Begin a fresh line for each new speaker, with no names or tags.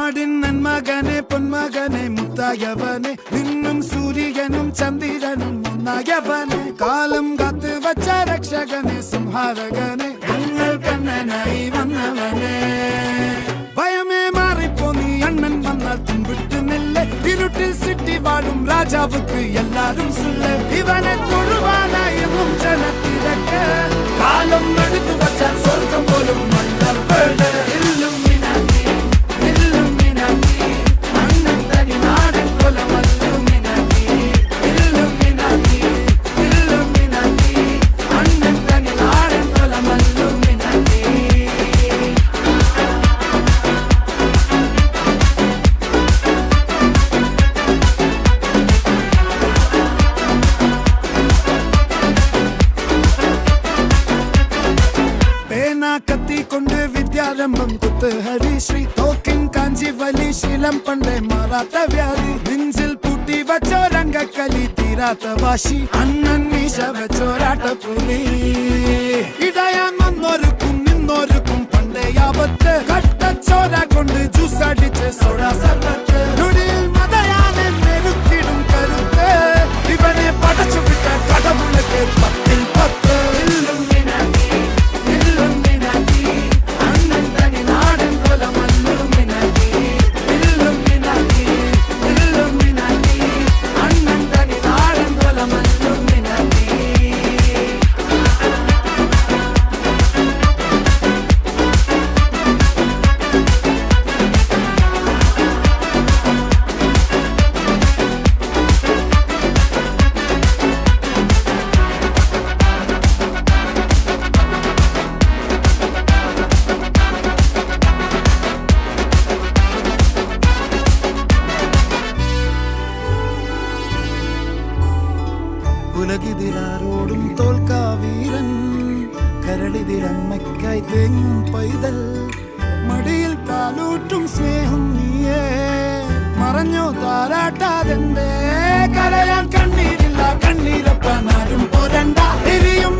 നാടിൻ നന്മകനെ പൊന്മകനെ മുത്തായവനെ നിന്നും സൂര്യനും ചന്ദ്രനും ഒന്നായവനെ കാലം കാത്ത് വച്ച രക്ഷകനെ സംഹാരകനെ ഞങ്ങൾ കണ്ണനായി വന്നവനെ ഭയമേ മാറിപ്പോ നീ അണ്ണൻ വന്നാൽ തുമ്പിട്ടുന്നില്ല ഇരുട്ടിൽ സിറ്റി വാഴും രാജാവുക്ക് എല്ലാരും സുല്ല ഇവനെ തൊഴുവാനായി ജനത്തിരക്ക് കാലം എടുത്തു വച്ചാൽ സ്വർഗം പോലും കത്തിക്കൊണ്ട് വിദ്യാരംഭം കുത്ത് ഹരിശ്രീ തോക്കിൻ കാഞ്ചി വലി ശീലം പണ്ടേ മാറാത്ത വ്യാധി നെഞ്ചിൽ പൂട്ടി വച്ചോരംഗക്കലി തീരാത്ത വാശി അണ്ണൻ മീശ വെച്ചോരാട്ട പുലി ഇടയാൻ വന്നോർക്കും നിന്നോർക്കും പണ്ടേ ആപത്ത് കട്ടച്ചോര കൊണ്ട് ജ്യൂസ് അടിച്ച് സോഡാ സർബത്ത് നൊടിയിൽ മതയാനെ മെരുക്കിടും കരുത്ത് ഇവനെ പടച്ചു വിട്ട കടവുള്ളക്ക് 10-ൽ 10 ഉലകിതിലാരോടും തോൽക്കാവീരൻ കരളിതിലമ്മയ്ക്കായി തേങ്ങും പൈതൽ മടിയിൽ പാലൂട്ടും സ്നേഹം നീയേ മറഞ്ഞോ താരാട്ടാതെന്തേ കരയാൻ കണ്ണീരില്ല കണ്ണീരപ്പാനാരും പോരണ്ട എരിയും